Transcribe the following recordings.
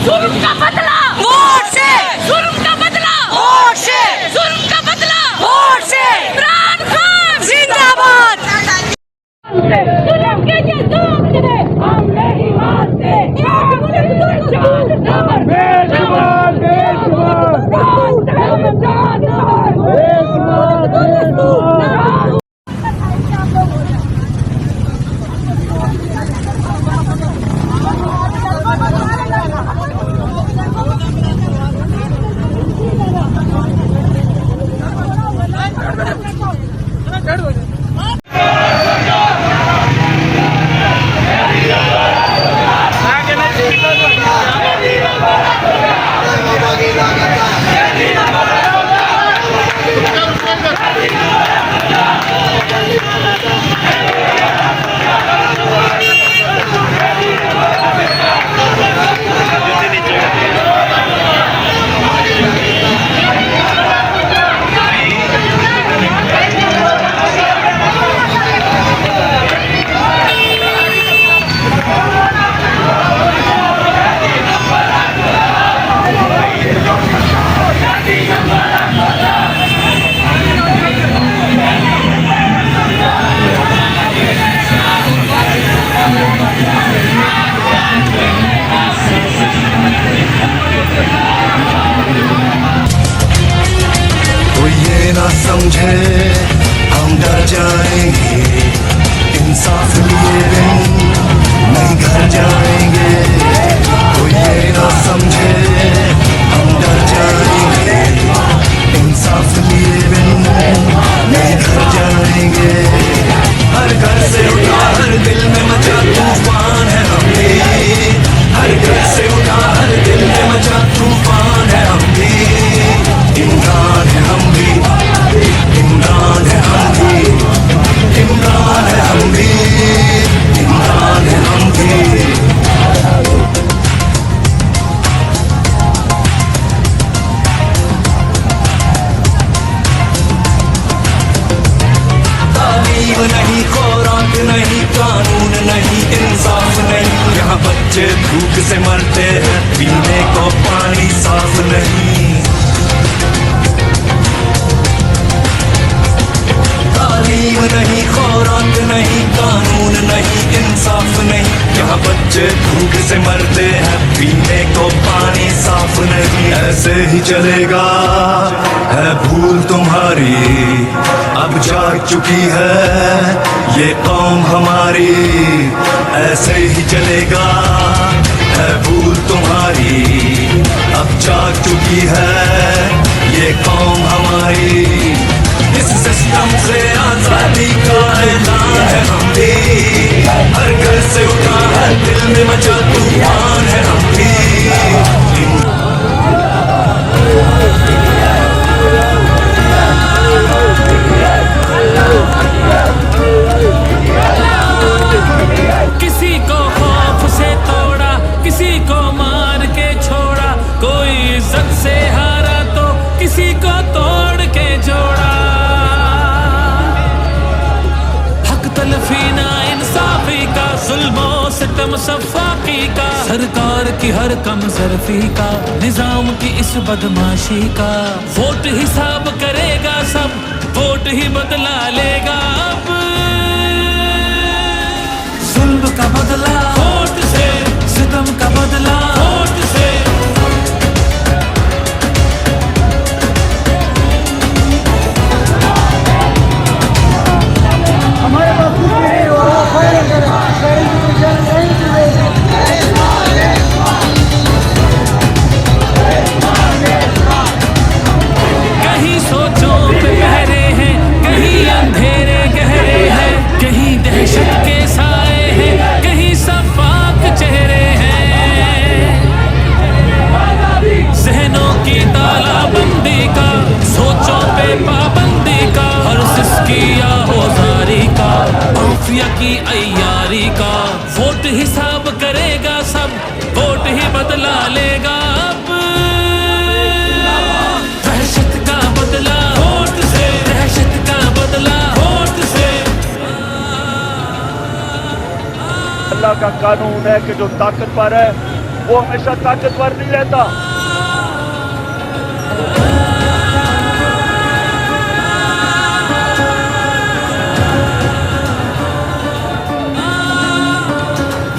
जुल्म का बदला वोट से, जुल्म का बदला वोट से, जुल्म का बदला वोट से। इमरान खान जिंदाबाद। जुल्म के ये दूसरे हम नहीं मानते। तो ये ना समझे हम डर जाएंगे, इंसाफ लिए बिन नहीं घर जाएंगे। तो ये ना समझे हम डर जाएंगे, इंसाफ लिए बिन नहीं घर जाएंगे। हर घर से उठा हर दिल में मचा तूफान है हम भी, हर घर से उठा हर दिल में मचा तूफान है हम भी। इमरान है हम भी, इमरान है हम भी, इमरान है हम भी, इमरान है हम भी। तालीम नहीं, खुराक नहीं, कानून नहीं, इंसाफ नहीं। यहाँ बच्चे भूख से मरते हैं, पीने को पानी साफ नहीं। तालीम नहीं, खुराक नहीं, कानून नहीं, इंसाफ नहीं। यहाँ बच्चे भूख से मरते हैं, पीने को पानी साफ नहीं। ऐसे ही चलेगा है भूल तुम्हारी, अब जाग चुकी है ये कौम हमारी। ऐसे ही चलेगा है भूल तुम्हारी, अब जाग चुकी है ये कौम हमारी। इस सिस्टम से आजादी का ऐलान है हम भी, हर घर से उठा हर दिल में मचा तूफान है हम भी। किसी को खौफ से तोड़ा, किसी को मार के छोड़ा, कोई इज्जत से हारा तो किसी को तोड़ के जोड़ा। हक तलफी ना इंसाफी का, जुल्मो सितम सफाकी का, सरकार की हर कम जरफी का, निजाम की इस बदमाशी का। वोट हिसाब करेगा सब, वोट ही बदला लेगा अब। जुल्म का बदला वोट से, सितम का बदला वोट से। कहीं सोचों पे पहरे हैं, कहीं अंधेरे गहरे हैं, कहीं दहशत के साए हैं, कहीं सफाक चेहरे हैं। जहनों की तालाबंदी का, सोचों पे पाबंदी का, हर सिसकी आहोजारी का, माफिया की अय्यारी का। वोट हिसाब करेगा सब, वोट ही बदला लेगा अब। दहशत का बदला वोट से, दहशत का बदला वोट से। अल्लाह का कानून है कि जो ताकतवर है वो हमेशा ताकतवर नहीं रहता।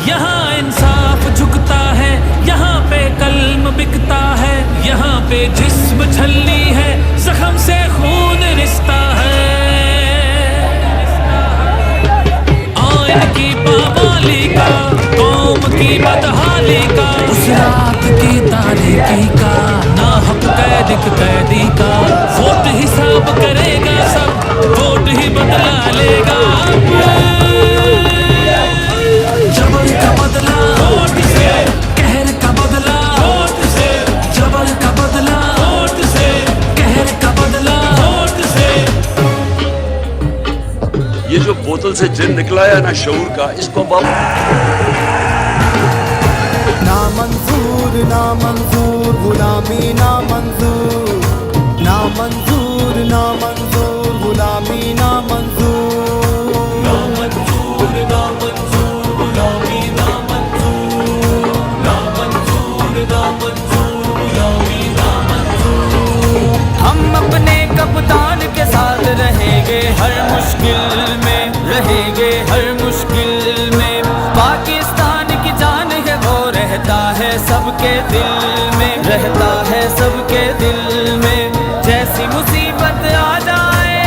यहाँ इंसाफ झुकता है, यहाँ पे कल्म बिकता है, यहाँ पे जिस्म छलनी है, जख्म से खून रिश्ता है। आइन की पामाली का, कौम की बदहाली का, उस रात की तारीकी का, ना हक कैदी का, वोट हिसाब करेगा सब, वोट ही बदला लेगा। जबर का बदला वोट से, कहर का बदला वोट से, जबर का बदला वोट से, कहर का बदला वोट से। ये जो बोतल से जिन निकला है ना शऊर का, इसको ना मंजूर ना मंजूर गुलामी ना मंजूर, ना मंजूर ना मंजूर गुलामी ना मंजूर, ना मंजूर ना मंजूर गुलामी ना मंजूर, ना मंजूर ना मंजूर गुलामी ना मंजूर। हम अपने कप्तान के साथ रहेंगे हर मुश्किल में, रहेंगे हर मुश्किल में। पाकिस्तान की जान है वो रहता है सबके दिल में, रहता है सबके दिल में। जैसी मुसीबत आ जाए,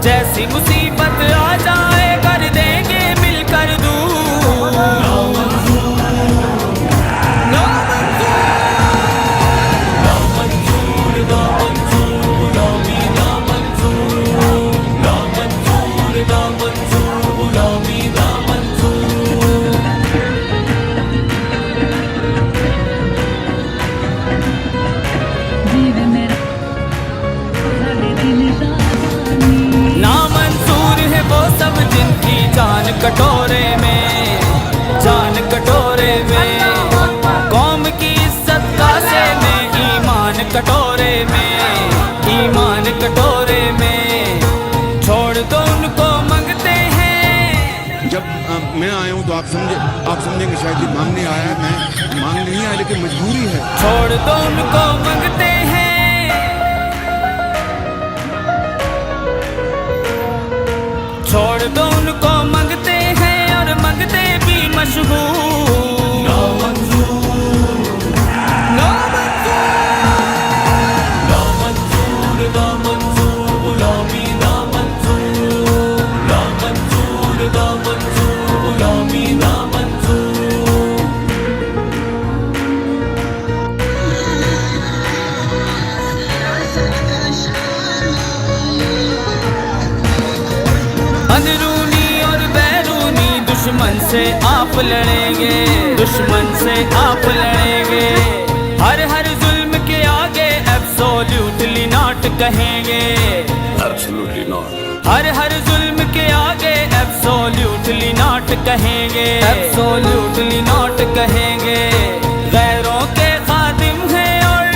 जैसी मुसीबत आ जाए, कर देंगे मिलकर दूर। ना मंजूर ना मंजूर ना मंजूर ना मंजूर गुलामी ना मंजूर, ना मंजूर ना मंजूर गुलामी ना मंजूर। ना मंजूर है वो सब जिनकी जान कटोरे में, जान कटोरे में। कौम की इज्जत कासे में, ईमान कटोरे में, ईमान कटोरे में। छोड़ दो उनको मंगते हैं। जब मैं आया हूँ तो आप समझेंगे शायद ये मांगने आया है, मैं मांगने नहीं आया लेकिन मजबूरी है। छोड़ दो उनको मंगते हैं, छोड़ दो उनको मंगते हैं, और मंगते भी मशहूर। ना मंजूर ना मंजूर ना मंजूर गुलामी ना मंजूर, ना मंजूर ना मंजूर गुलामी ना मंजूर। अंदरूनी और बैरूनी दुश्मन से आप लड़ेंगे, दुश्मन से आप लड़ेंगे। हर हर जुल्म के आगे एब्सोल्युटली नॉट कहेंगे, एब्सोल्युटली नॉट। हर हर जुल्म के आगे एब्सोल्युटली नॉट कहेंगे, एब्सोल्युटली नॉट कहेंगे। गैरों के खादिम हैं और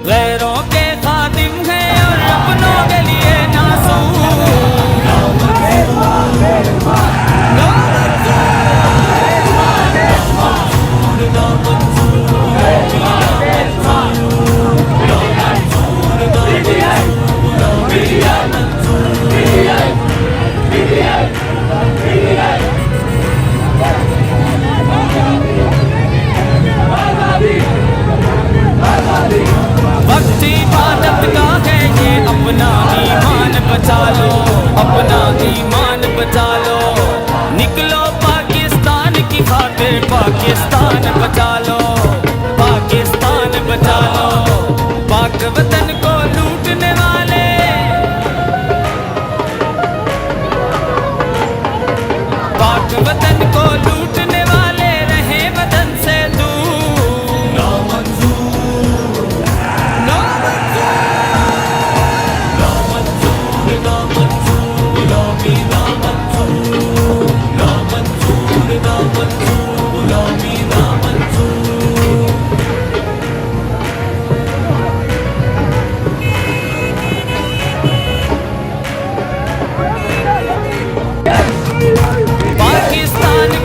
गैरों के खादिम हैं, और अपनों के लिए नासूर। ना मंजूर ना मंजूर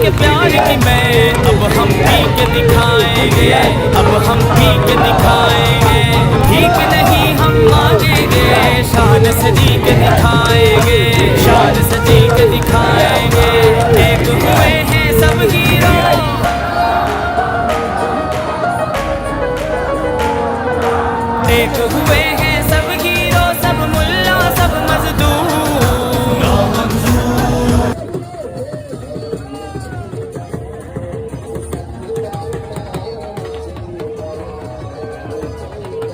के प्यार की मैं अब हम पी के दिखाएंगे, अब हम पी के दिखाएंगे। ठीक नहीं हम मांगेंगे, शान से जी के दिखाएंगे, शान से जी के दिखाएंगे।